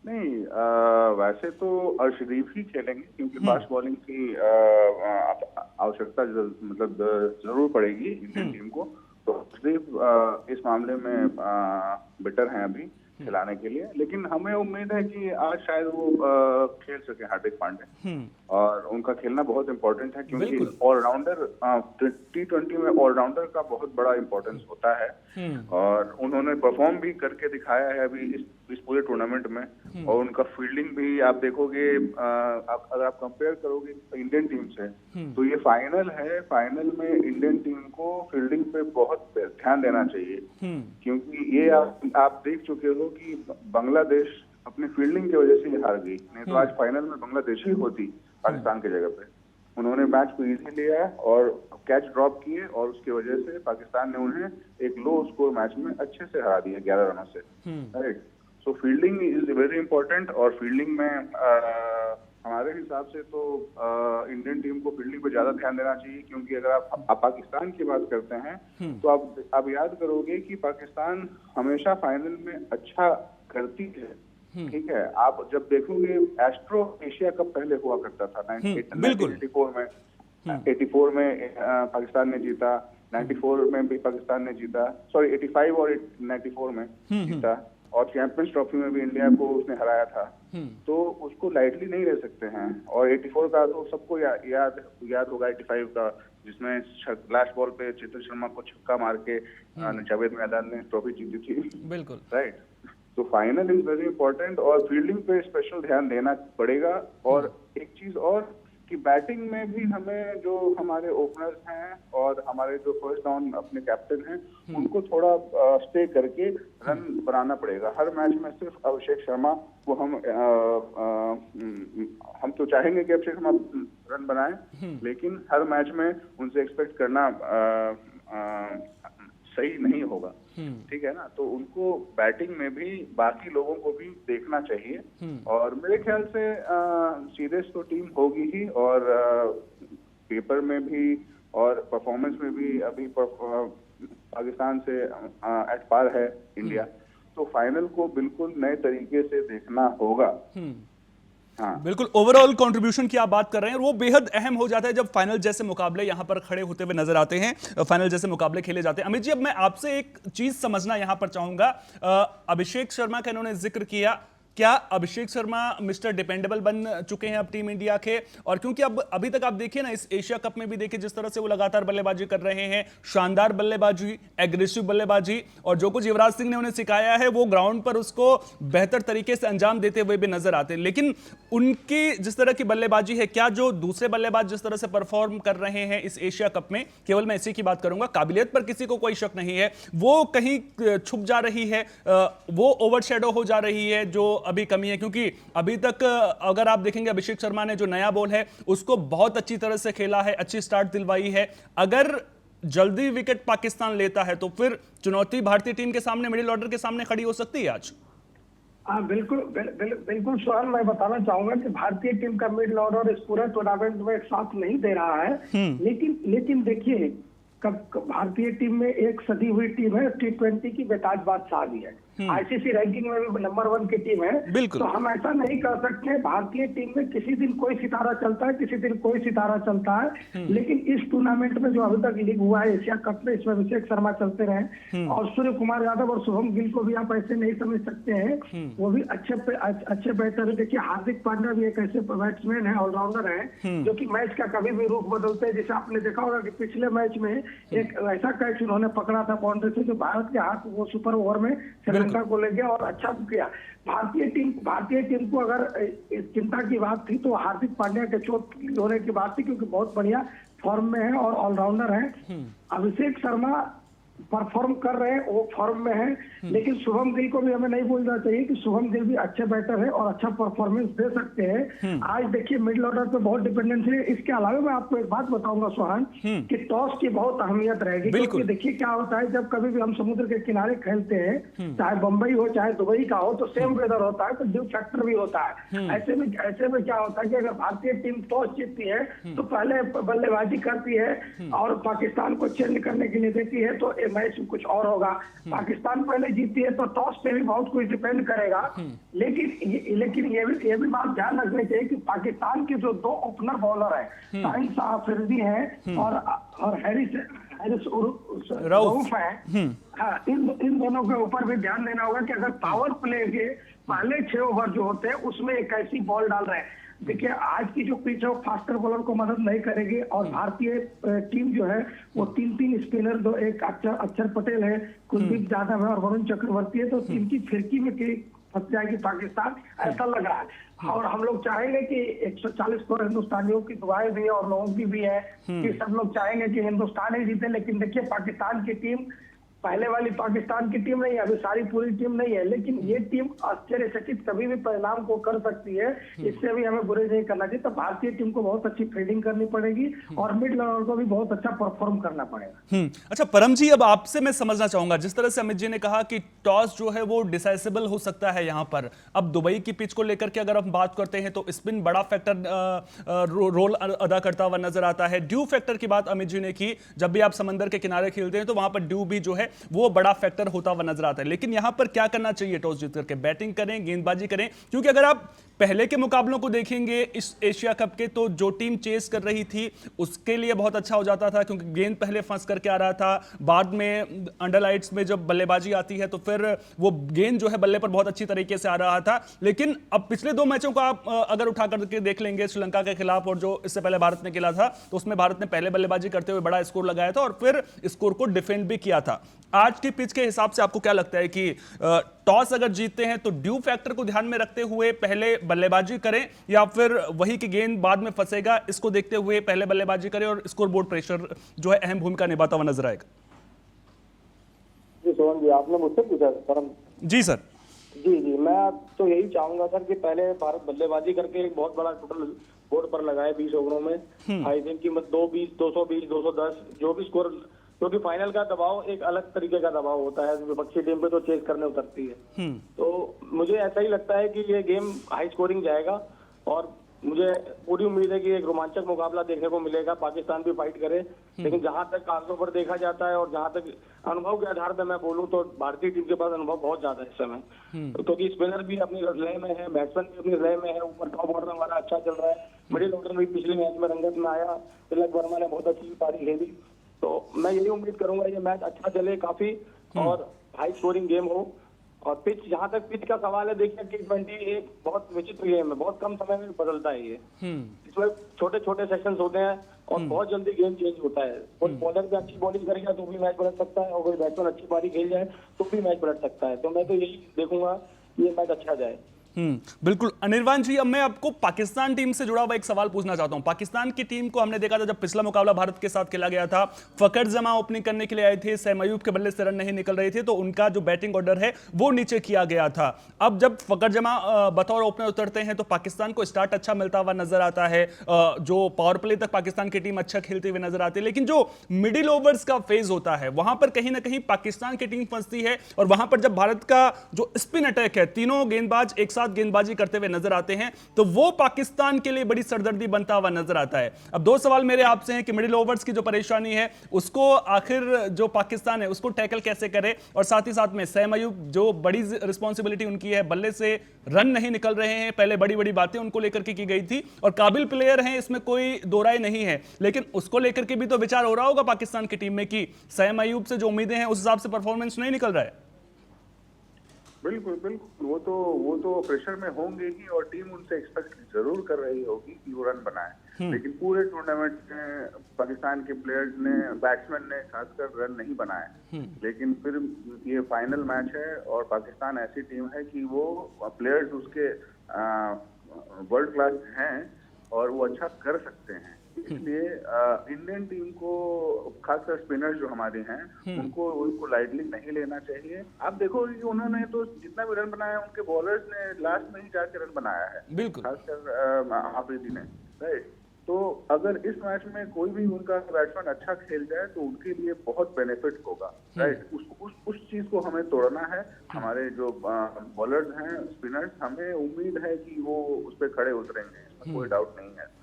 नहीं, वैसे तो अर्शदीप ही खेलेंगे क्योंकि फास्ट बॉलिंग की आवश्यकता मतलब जरूर पड़ेगी इंडियन टीम को। तो अर्शदीप इस मामले में बेटर हैं अभी खिलाने के लिए, लेकिन हमें उम्मीद है कि आज शायद वो खेल सके हार्दिक पांड्या, और उनका खेलना बहुत इंपॉर्टेंट है क्योंकि ऑलराउंडर T20 में ऑलराउंडर का बहुत बड़ा इंपॉर्टेंस होता है, और उन्होंने परफॉर्म भी करके दिखाया है अभी इस पूरे टूर्नामेंट में। और उनका फील्डिंग भी आप देखोगे, अगर आप कंपेयर करोगे इंडियन टीम से, तो ये फाइनल है, फाइनल में इंडियन टीम को फील्डिंग पे बहुत ध्यान देना चाहिए, क्योंकि ये आप देख चुके हो कि बांग्लादेश अपनी फील्डिंग की वजह से हार गई, नहीं तो आज फाइनल में बांग्लादेश ही होती पाकिस्तान की जगह पे। उन्होंने मैच को इजी लिया और कैच ड्रॉप किए, और उसकी वजह से पाकिस्तान ने उन्हें एक लो स्कोर मैच में अच्छे से हरा दिया 11 रनों से, right. So fielding is very important, और फील्डिंग में हमारे हिसाब से तो इंडियन टीम को फील्डिंग पे ज्यादा ध्यान देना चाहिए, क्योंकि अगर आप पाकिस्तान की बात करते हैं तो आप याद करोगे कि पाकिस्तान हमेशा फाइनल में अच्छा करती है, ठीक है। आप जब देखोगे एस्ट्रो एशिया कप पहले हुआ करता था 1984 में, 84 में पाकिस्तान ने जीता, 94 में भी पाकिस्तान ने जीता, सॉरी 85 और 94 में जीता, और चैंपियंस ट्रॉफी में भी इंडिया को उसने हराया था। तो उसको लाइटली नहीं ले सकते हैं। और 84 का तो सबको याद होगा 85 का, जिसमें लास्ट बॉल पे चेतन शर्मा को छक्का मार के जावेद मैदान ने ट्रॉफी जीती थी, बिल्कुल, राइट। तो फाइनल इज वेरी इंपॉर्टेंट, और फील्डिंग पे स्पेशल ध्यान देना पड़ेगा। और एक चीज और कि बैटिंग में भी हमें जो हमारे ओपनर्स हैं और हमारे जो फर्स्ट डाउन अपने कैप्टन हैं, उनको थोड़ा स्टे करके रन बनाना पड़ेगा। हर मैच में सिर्फ अभिषेक शर्मा को हम तो चाहेंगे कि अभिषेक शर्मा रन बनाए, लेकिन हर मैच में उनसे एक्सपेक्ट करना सही नहीं होगा, ठीक है ना। तो उनको बैटिंग में भी बाकी लोगों को भी देखना चाहिए, और मेरे ख्याल से सीरीज तो टीम होगी ही, और पेपर में भी और परफॉर्मेंस में भी अभी पाकिस्तान से एट पार है इंडिया। तो फाइनल को बिल्कुल नए तरीके से देखना होगा। हाँ। बिल्कुल, ओवरऑल कंट्रीब्यूशन की आप बात कर रहे हैं, वो बेहद अहम हो जाता है जब फाइनल जैसे मुकाबले यहां पर खड़े होते हुए नजर आते हैं, फाइनल जैसे मुकाबले खेले जाते हैं। अमित जी, अब मैं आपसे एक चीज समझना यहां पर चाहूंगा। अभिषेक शर्मा का इन्होंने जिक्र किया, क्या अभिषेक शर्मा मिस्टर डिपेंडेबल बन चुके हैं अब टीम इंडिया के? और क्योंकि अब अभी तक आप देखिए ना, इस एशिया कप में भी देखिए जिस तरह से वो लगातार बल्लेबाजी कर रहे हैं, शानदार बल्लेबाजी, एग्रेसिव बल्लेबाजी, और जो कुछ युवराज सिंह ने उन्हें सिखाया है वो ग्राउंड पर उसको बेहतर तरीके से अंजाम देते हुए भी नजर आते हैं। लेकिन उनकी जिस तरह की बल्लेबाजी है, क्या जो दूसरे बल्लेबाज जिस तरह से परफॉर्म कर रहे हैं इस एशिया कप में, केवल मैं इसी की बात करूंगा, काबिलियत पर किसी को कोई शक नहीं है, वो कहीं छुप जा रही है, वो ओवरशैडो हो जा रही है, जो अभी कमी है? क्योंकि अभी तक अगर आप देखेंगे अभिषेक शर्मा ने जो नया बॉल है उसको बहुत अच्छी तरह से खेला है, अच्छी स्टार्ट दिलवाई है। अगर जल्दी विकेट पाकिस्तान लेता है तो फिर चुनौती भारतीय टीम के सामने, मिडिल ऑर्डर के सामने खड़ी हो सकती है आज। बिल्कुल सोहन, मैं बताना चाहूंगा कि भारतीय टीम का मिडिल ऑर्डर इस पूरे टूर्नामेंट में एक साथ नहीं दे रहा है, लेकिन देखिए, भारतीय टीम में एक सदी हुई टीम है, T20 की बेताज बादशाह भी है, आईसीसी रैंकिंग में भी नंबर 1 की टीम है। तो हम ऐसा नहीं कर सकते, भारतीय टीम में किसी दिन कोई सितारा चलता है, किसी दिन कोई सितारा चलता है, लेकिन इस टूर्नामेंट में जो अभी तक लीग हुआ है एशिया कप में, इसमें अभिषेक शर्मा चलते रहे, और सूर्य कुमार यादव और शुभम गिल को भी आप ऐसे नहीं समझ सकते हैं, वो भी अच्छे बैटर है। देखिए, हार्दिक पांड्या भी एक ऐसे बैट्समैन है, ऑलराउंडर है, जो कि मैच का कभी भी रुख बदलते हैं। जैसे आपने देखा होगा कि पिछले मैच में एक ऐसा कैच उन्होंने पकड़ा था बाउंड्री से, जो भारत के हाथ वो सुपर ओवर में श्रीलंका को ले गया और अच्छा किया। भारतीय टीम को अगर चिंता की बात थी तो हार्दिक पांड्या के चोट होने की बात थी, क्योंकि बहुत बढ़िया फॉर्म में है और ऑलराउंडर है। अभिषेक शर्मा परफॉर्म कर रहे हैं, वो फॉर्म में है, लेकिन शुभम गिल को भी हमें नहीं भूलना चाहिए कि शुभम गिल भी अच्छे बैटर है और अच्छा परफॉर्मेंस दे सकते हैं। आज देखिए, मिडिल ऑर्डर पे बहुत डिपेंडेंस है। इसके अलावा मैं आपको एक बात बताऊंगा सोहन, कि टॉस की बहुत अहमियत रहेगी, क्योंकि देखिए क्या होता है, जब कभी भी हम समुद्र के किनारे खेलते हैं, चाहे बंबई हो चाहे दुबई का हो, तो सेम वेदर होता है, तो ड्यू फैक्टर भी होता है। ऐसे में क्या होता है कि अगर भारतीय टीम टॉस जीतती है तो पहले बल्लेबाजी करती है और पाकिस्तान को चेंज करने के लिए देती है, तो ये मैच कुछ और होगा। पाकिस्तान पहले जीती है तो टॉस पे भी बहुत कुछ डिपेंड करेगा। लेकिन ये भी बात ध्यान रखनी चाहिए कि पाकिस्तान के जो 2 ओपनर बॉलर है, शाहिन अफरीदी है और हैरिस रऊफ है, हाँ, इन दोनों के ऊपर भी ध्यान देना होगा कि अगर पावर प्ले के पहले 6 ओवर जो होते हैं उसमें एक ऐसी बॉल डाल रहे हैं। देखिए आज की जो पिच है वो फास्टर बॉलर को मदद नहीं करेगी और भारतीय टीम जो है वो 3 स्पिनर, दो एक अक्षर पटेल है, कुलदीप यादव है और वरुण चक्रवर्ती है, तो इनकी फिरकी में फंस जाएगी पाकिस्तान, ऐसा लग रहा है। और हम लोग चाहेंगे कि 140 करोड़ हिंदुस्तानियों की दुआएं भी है और लोगों की भी है कि सब लोग चाहेंगे कि हिंदुस्तान ही जीते। लेकिन देखिए पाकिस्तान की टीम पहले वाली पाकिस्तान की टीम नहीं है, अभी सारी पूरी टीम नहीं है, लेकिन ये टीम आश्चर्यचकित कभी भी परिणाम को कर सकती है, इससे भी हमें बुरे नहीं करना चाहिए। तो भारतीय टीम को बहुत अच्छी फील्डिंग करनी पड़ेगी और मिड ऑर्डर को भी बहुत अच्छा परफॉर्म करना पड़ेगा। अच्छा परम जी, अब आपसे मैं समझना चाहूंगा, जिस तरह से अमित जी ने कहा कि टॉस जो है वो डिसाइसिबल हो सकता है यहाँ पर, अब दुबई की पिच को लेकर के अगर हम बात करते हैं तो स्पिन बड़ा फैक्टर रोल अदा करता हुआ नजर आता है। ड्यू फैक्टर की बात अमित जी ने की, जब भी आप समंदर के किनारे खेलते हैं तो वहां पर ड्यू भी जो है वो बड़ा फैक्टर होता हुआ नजर आता है। लेकिन यहां पर क्या करना चाहिए, टॉस जीत करके बैटिंग करें, गेंदबाजी करें? क्योंकि अगर आप पहले के मुकाबलों को देखेंगे इस एशिया कप के, तो जो टीम चेस कर रही थी उसके लिए बहुत अच्छा हो जाता था क्योंकि गेंद पहले फंस करके आ रहा था, बाद में अंडरलाइट्स में जब बल्लेबाजी आती है तो फिर वो गेंद जो है बल्ले पर बहुत अच्छी तरीके से आ रहा था। लेकिन अब पिछले 2 मैचों को आप अगर उठा करके देख लेंगे, श्रीलंका के खिलाफ और जो इससे पहले भारत ने खेला था, तो उसमें भारत ने पहले बल्लेबाजी करते हुए बड़ा स्कोर लगाया था और फिर स्कोर को डिफेंड भी किया था। आज की पिच के हिसाब से आपको क्या लगता है कि टॉस अगर जीतते हैं तो ड्यू फैक्टर को ध्यान में रखते हुए पहले बल्लेबाजी करें या फिर वही की गेंद बाद में फंसेगा, इसको देखते हुए पहले बल्लेबाजी करें और स्कोर बोर्ड प्रेशर जो है अहम भूमिका निभाता हुआ नजर आएगा? जी सोहन जी, आपने मुझसे पूछा सर? जी सर। जी मैं तो यही चाहूंगा सर कि पहले भारत बल्लेबाजी करके एक बहुत बड़ा टोटल बोर्ड पर लगाए 20 ओवरों में। आई थिंक कि 220, 220, 210 जो भी स्कोर, क्योंकि फाइनल का दबाव एक अलग तरीके का दबाव होता है, विपक्षी टीम पे तो चेस करने उतरती है। तो मुझे ऐसा ही लगता है कि ये गेम हाई स्कोरिंग जाएगा और मुझे पूरी उम्मीद है कि एक रोमांचक मुकाबला देखने को मिलेगा। पाकिस्तान भी फाइट करे, लेकिन जहां तक कागजों पर देखा जाता है और जहां तक अनुभव के आधार पर मैं बोलूं तो भारतीय टीम के पास अनुभव बहुत ज्यादा है इस समय, क्योंकि स्पिनर भी अपनी लय में है, बैट्समैन भी अपनी लय में है, ऊपर टॉप ऑर्डर हमारा अच्छा चल रहा है, मिडिल ऑर्डर भी पिछले मैच में रंगत में आया, तिलक वर्मा ने बहुत अच्छी पारी खेली। तो मैं यही उम्मीद करूंगा ये मैच अच्छा चले काफी और हाई स्कोरिंग गेम हो। और पिच, जहां तक पिच का सवाल है, देखिए T20 एक बहुत विचित्र गेम है, बहुत कम समय में बदलता है ये। इसमें छोटे छोटे सेक्शंस होते हैं और बहुत जल्दी गेम चेंज होता है। कोई बॉलर भी अच्छी बॉलिंग करेगा तो भी मैच पलट सकता है और कोई बैट्समैन अच्छी पारी खेल जाए तो भी मैच पलट सकता है। तो मैं तो यही देखूंगा ये मैच अच्छा जाए। बिल्कुल। अनिर्वाण जी, अब मैं आपको पाकिस्तान टीम से जुड़ा हुआ एक सवाल पूछना चाहता हूं। पाकिस्तान की टीम को हमने देखा था जब पिछला मुकाबला भारत के साथ खेला गया था, फकर जमा ओपनिंग करने के लिए आए थे, सैम अयूब के बल्ले से रन नहीं निकल रहे थे तो उनका जो बैटिंग ऑर्डर है वो नीचे किया गया था। अब जब फकर जमा बतौर ओपनर उतरते हैं तो पाकिस्तान को स्टार्ट अच्छा मिलता हुआ नजर आता है, जो पावर प्ले तक पाकिस्तान की टीम अच्छा खेलते हुए नजर आती है, लेकिन जो मिडिल ओवर्स का फेज होता है वहां पर कहीं ना कहीं पाकिस्तान की टीम फंसती है और वहां पर जब भारत का जो स्पिन अटैक है, तीनों गेंदबाज एक साथ गेंदबाजी करते नजर आते हैं तो वो पाकिस्तान के लिए बड़ी सरदर्दी बनता हुआ नजर आता है। अब 2 सवाल मेरे आपसे हैं कि मिडिल ओवर्स की जो परेशानी है उसको आखिर जो पाकिस्तान है उसको टैकल कैसे करे, और साथ ही साथ में सैम अयूब जो बड़ी रिस्पॉन्सिबिलिटी उनकी है, बल्ले से रन नहीं निकल रहे हैं, पहले बड़ी बड़ी बातें उनको लेकर के की गई थी और काबिल प्लेयर हैं, इसमें कोई दो राय नहीं है, लेकिन उसको लेकर के भी तो विचार हो रहा होगा पाकिस्तान की टीम में कि सैम अयूब से जो उम्मीदें हैं उस हिसाब से परफॉर्मेंस नहीं निकल रहा है। बिल्कुल बिल्कुल, वो तो प्रेशर में होंगे ही और टीम उनसे एक्सपेक्ट जरूर कर रही होगी कि वो रन बनाए, लेकिन पूरे टूर्नामेंट में पाकिस्तान के प्लेयर्स ने, बैट्समैन ने खासकर रन नहीं बनाए। लेकिन फिर ये फाइनल मैच है और पाकिस्तान ऐसी टीम है कि वो प्लेयर्स उसके वर्ल्ड क्लास हैं और वो अच्छा कर सकते हैं, इसलिए इंडियन टीम को खासकर स्पिनर्स जो हमारे हैं उनको लाइटली नहीं लेना चाहिए। आप देखो कि उन्होंने तो जितना भी रन बनाया उनके बॉलर्स ने लास्ट में ही जाके रन बनाया है, खासकर आफरीदी ने, राइट। तो अगर इस मैच में कोई भी उनका बैट्समैन अच्छा खेल जाए तो उनके लिए बहुत बेनिफिट होगा, राइट। उस चीज को हमें तोड़ना है। हमारे जो बॉलर्स हैं, स्पिनर्स, हमें उम्मीद है कि वो उस पर खड़े उतरेंगे, इसमें कोई डाउट नहीं है।